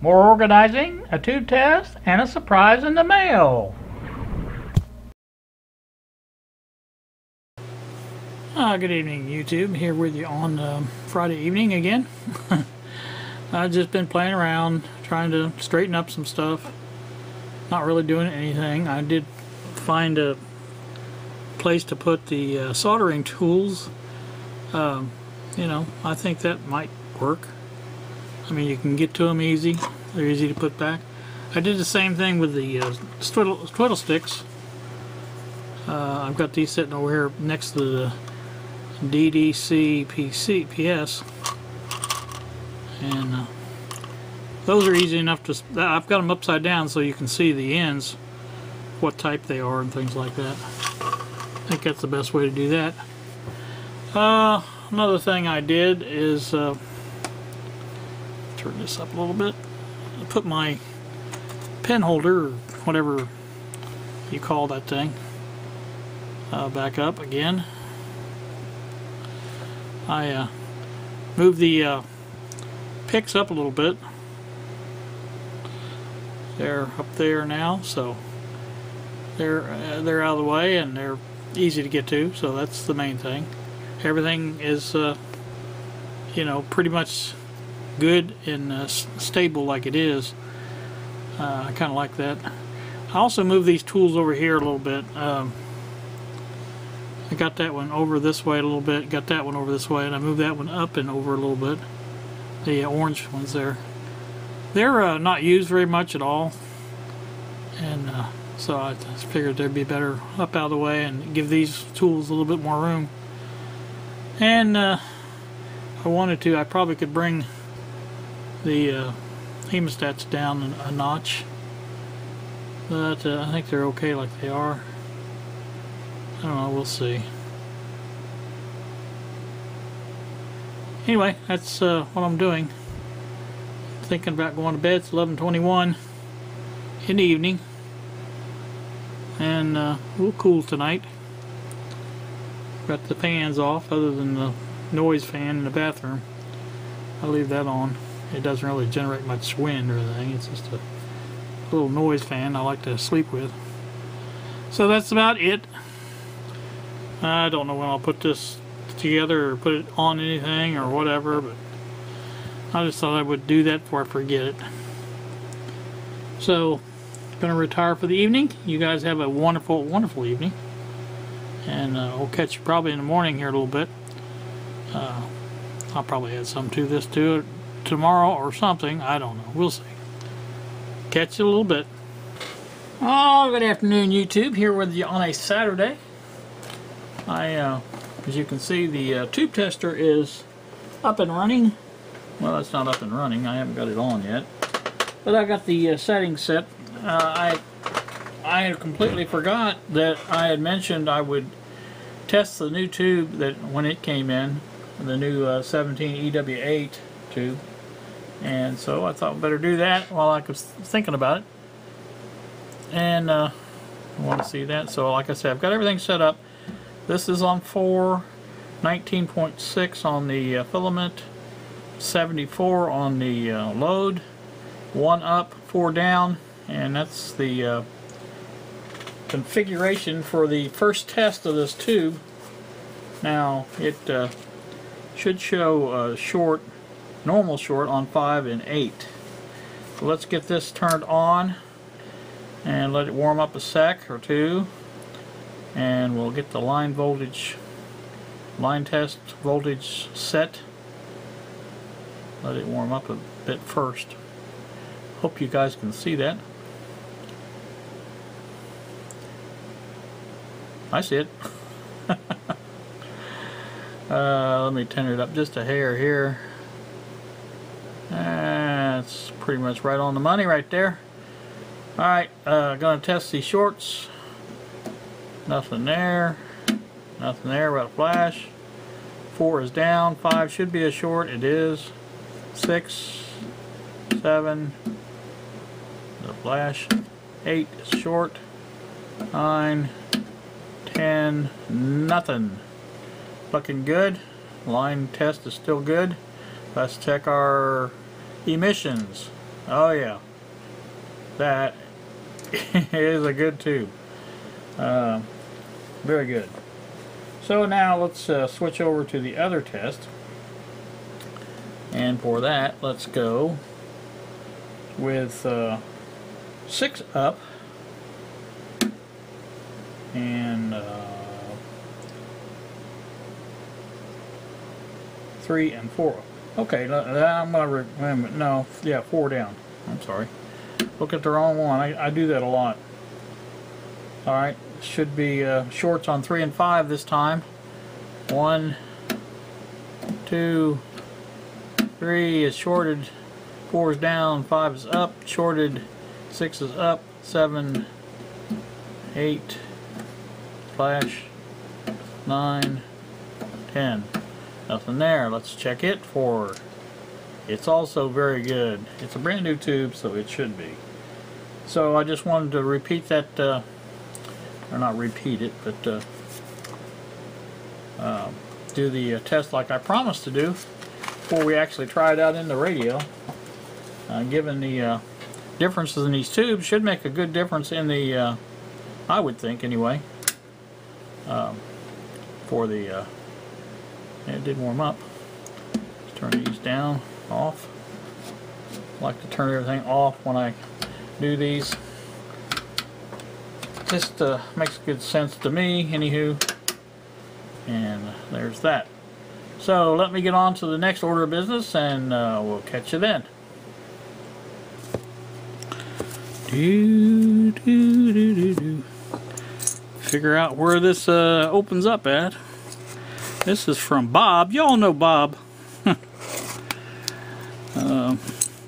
more organizing, a tube test, and a surprise in the mail. Good evening, YouTube. Here with you on Friday evening again. I've just been playing around, trying to straighten up some stuff. Not really doing anything. I did find a place to put the soldering tools. You know, I think that might work. I mean, you can get to them easy. They're easy to put back. I did the same thing with the twiddle sticks. I've got these sitting over here next to the DDC PS, and those are easy enough to. I've got them upside down so you can see the ends, what type they are, and things like that. I think that's the best way to do that. Another thing I did is turn this up a little bit. I put my pen holder, or whatever you call that thing, back up again. I moved the picks up a little bit. They're up there now, so they're out of the way and they're easy to get to. So that's the main thing. Everything is, you know, pretty much good and stable like it is. I kind of like that. I also moved these tools over here a little bit. I got that one over this way a little bit, got that one over this way, and I moved that one up and over a little bit. The orange ones there. They're not used very much at all, and so I just figured they'd be better up out of the way and give these tools a little bit more room. And I wanted to, I probably could bring the hemostats down a notch, but I think they're okay like they are. I don't know, we'll see. Anyway, that's what I'm doing. Thinking about going to bed. It's 11:21 in the evening, and a little cool tonight. Got the fans off, other than the noise fan in the bathroom. I'll leave that on. It doesn't really generate much wind or anything. It's just a little noise fan I like to sleep with. So that's about it. I don't know when I'll put this together or put it on anything or whatever, but I just thought I would do that before I forget it. So, I'm going to retire for the evening. You guys have a wonderful, wonderful evening. And we'll catch you probably in the morning here a little bit. I'll probably add some to this too tomorrow or something. I don't know. We'll see. Catch you a little bit. Oh, good afternoon, YouTube. Here with you on a Saturday. As you can see, the tube tester is up and running. Well, it's not up and running. I haven't got it on yet. But I got the settings set. I completely forgot that I had mentioned I would test the new tube that when it came in, the new 17 EW8 tube. And so I thought I'd better do that while I was thinking about it. And I want to see that. So like I said, I've got everything set up. This is on 4, 19.6 on the filament, 74 on the load, 1 up, 4 down, and that's the configuration for the first test of this tube. Now it should show short, normal short on 5 and 8. So let's get this turned on and let it warm up a sec or two. And we'll get the line test voltage set. Let it warm up a bit first. Hope you guys can see that. I see it. Let me turn it up just a hair here. That's pretty much right on the money right there. Alright, gonna test these shorts. Nothing there. Nothing there. Got a flash. 4 is down. 5 should be a short. It is. 6, 7. The flash. 8 is short. 9, 10. Nothing. Looking good. Line test is still good. Let's check our emissions. Oh yeah, that is a good tube. Very good. So now let's switch over to the other test. And for that, let's go with 6 up and 3 and 4. Okay, I'm gonna no, yeah, 4 down. I'm sorry. Look at the wrong one. I do that a lot. All right, should be shorts on 3 and 5 this time. 1, 2, 3 is shorted. 4 is down. 5 is up. Shorted. 6 is up. 7, 8, flash, 9, 10. Nothing there. Let's check it for. It's also very good. It's a brand new tube, so it should be. So I just wanted to repeat that, or not repeat it, but do the test like I promised to do before we actually try it out in the radio. Given the differences in these tubes, should make a good difference in the, I would think anyway, for the, it did warm up. Let's turn these down, off. I like to turn everything off when I do these. Just makes good sense to me, anywho. And there's that. So let me get on to the next order of business, and we'll catch you then. Figure out where this opens up at. This is from Bob. Y'all know Bob.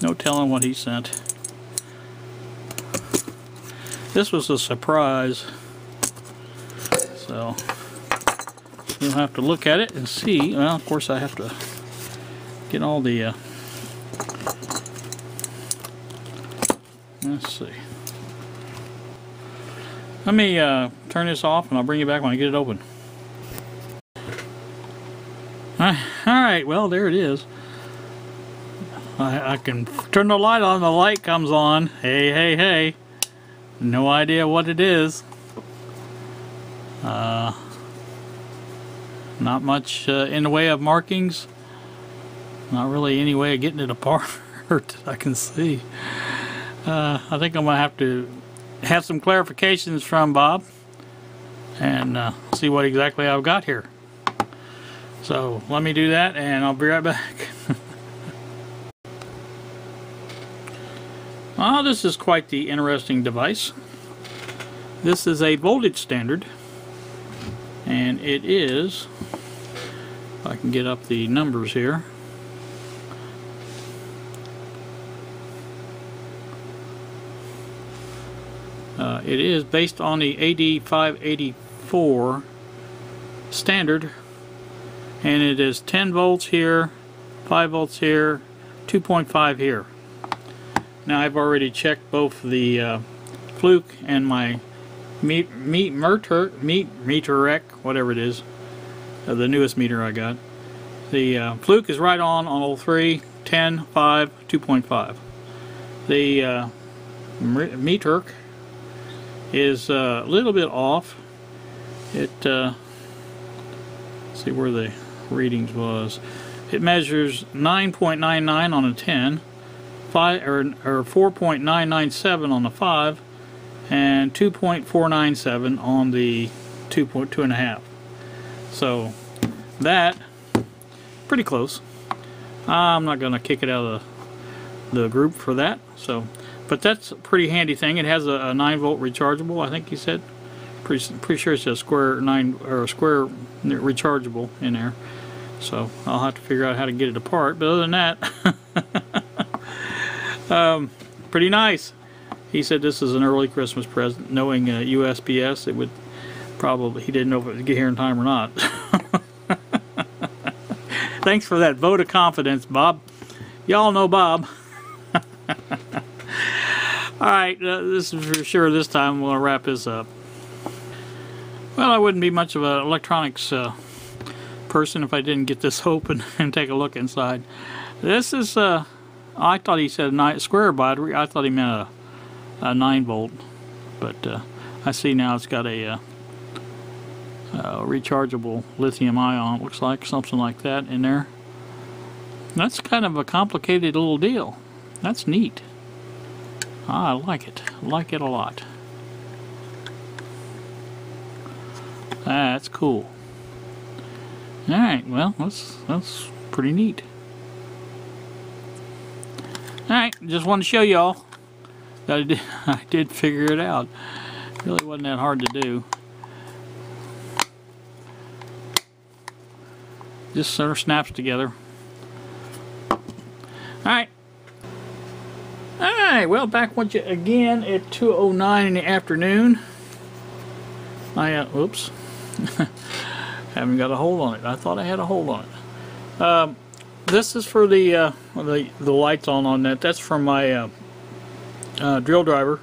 No telling what he sent. This was a surprise. So you'll have to look at it and see. Well, of course I have to get all the let's see. Let me turn this off and I'll bring you back when I get it open. Alright, well there it is. I can turn the light on, the light comes on. Hey, hey, hey. No idea what it is. Not much in the way of markings. Not really any way of getting it apart that I can see. I think I'm going to have to have some clarifications from Bob and see what exactly I've got here. So let me do that and I'll be right back. Well, this is quite the interesting device. This is a voltage standard, and it is, if I can get up the numbers here, it is based on the AD584 standard, and it is 10 volts here, 5 volts here, 2.5 here. Now I've already checked both the fluke and my meter rec, whatever it is, the newest meter I got. The fluke is right on all 3, 10, 5, 2.5. The meter is a little bit off. It see where the readings was. It measures 9.99 on a 10. 4.997 on the 5 and 2.497 on the 2.5. So that pretty close. I'm not gonna kick it out of the group for that. So, but that's a pretty handy thing. It has a 9-volt rechargeable, I think he said. Pretty sure it's a square 9 or a square rechargeable in there. So I'll have to figure out how to get it apart. But other than that. Pretty nice. He said this is an early Christmas present. Knowing USPS, it would probably, he didn't know if it would get here in time or not. Thanks for that vote of confidence, Bob. Y'all know Bob. Alright, this is for sure this time. We'll wrap this up. Well, I wouldn't be much of an electronics person if I didn't get this open and take a look inside. This is I thought he said a square battery. I thought he meant a 9-volt, but I see now it's got a rechargeable lithium-ion. Looks like something like that in there. That's kind of a complicated little deal. That's neat. I like it. I like it a lot. That's cool. Alright, well, that's pretty neat. Alright, just wanted to show y'all that I did figure it out. It really wasn't that hard to do. Just sort of snaps together. Alright. Alright, well, back once again at 2:09 in the afternoon. Oops. Haven't got a hold on it. I thought I had a hold on it. This is for the lights on that. That's from my drill driver.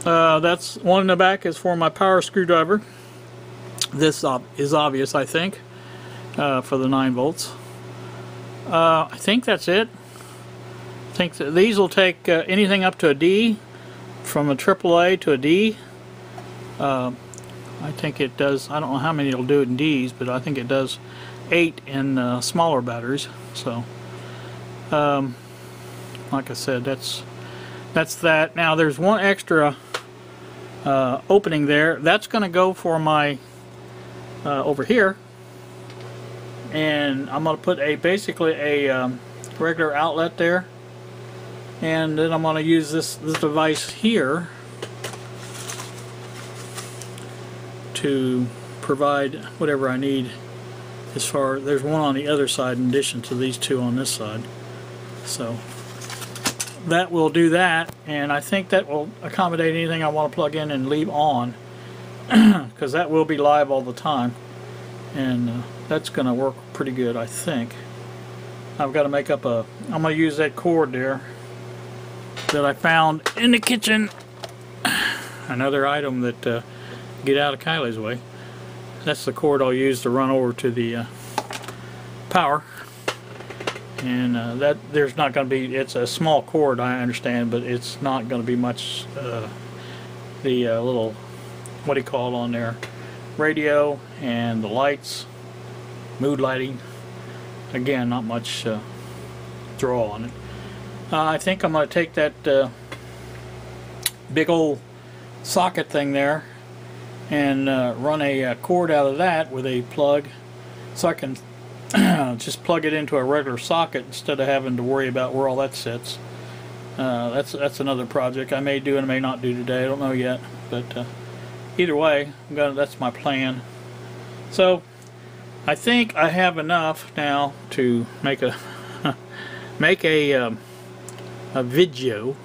That's one in the back is for my power screwdriver. This is obvious, I think, for the 9 volts. I think that's it. I think that these will take anything up to a D, from a AAA to a D. I think it does. I don't know how many it'll do in Ds, but I think it does 8 in smaller batteries. So, like I said, that's that. Now there's one extra opening there. That's going to go for my over here, and I'm going to put basically a regular outlet there, and then I'm going to use this device here to provide whatever I need. As far, there's one on the other side in addition to these two on this side, so that will do that, and I think that will accommodate anything I want to plug in and leave on, because that will be live all the time, and that's going to work pretty good, I think. I've got to make up I'm going to use that cord there that I found in the kitchen. Another item that get out of Kylie's way. That's the cord I'll use to run over to the power, and that there's not going to be, it's a small cord, I understand, but it's not going to be much. The little, what do you call it on there, radio and the lights, mood lighting, again, not much draw on it. I think I'm going to take that big old socket thing there and run a cord out of that with a plug, so I can just plug it into a regular socket instead of having to worry about where all that sits. That's another project I may do and may not do today. I don't know yet, but either way, that's my plan. So I think I have enough now to make a a video,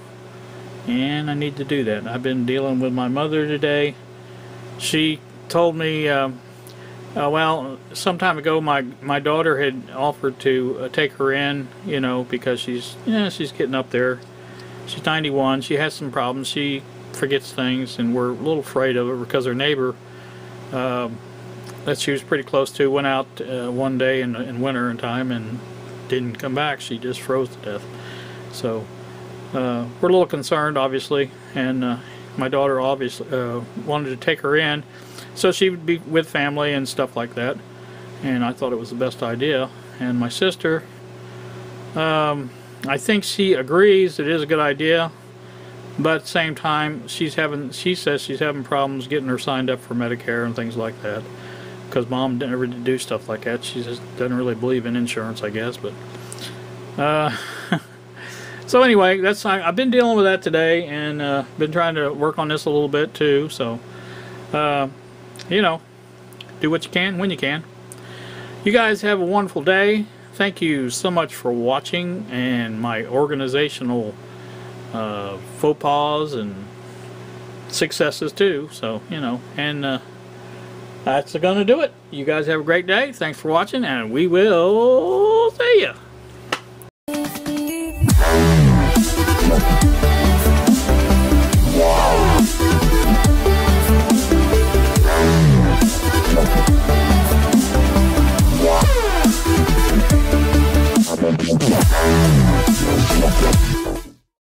and I need to do that. I've been dealing with my mother today. She told me, well, some time ago my daughter had offered to take her in, you know, because she's getting up there. She's 91. She has some problems. She forgets things, and we're a little afraid of it because her neighbor that she was pretty close to went out one day in winter time and didn't come back. She just froze to death. So we're a little concerned, obviously, and my daughter obviously wanted to take her in so she would be with family and stuff like that, and I thought it was the best idea. And my sister, I think she agrees it is a good idea, but at the same time she says she's having problems getting her signed up for Medicare and things like that, because Mom never did do stuff like that. She just doesn't really believe in insurance, I guess. But so anyway, I've been dealing with that today, and been trying to work on this a little bit too. So you know, do what you can when you can. You guys have a wonderful day. Thank you so much for watching, and my organizational faux pas and successes too. So, you know, and that's gonna do it. You guys have a great day. Thanks for watching, and we will see ya.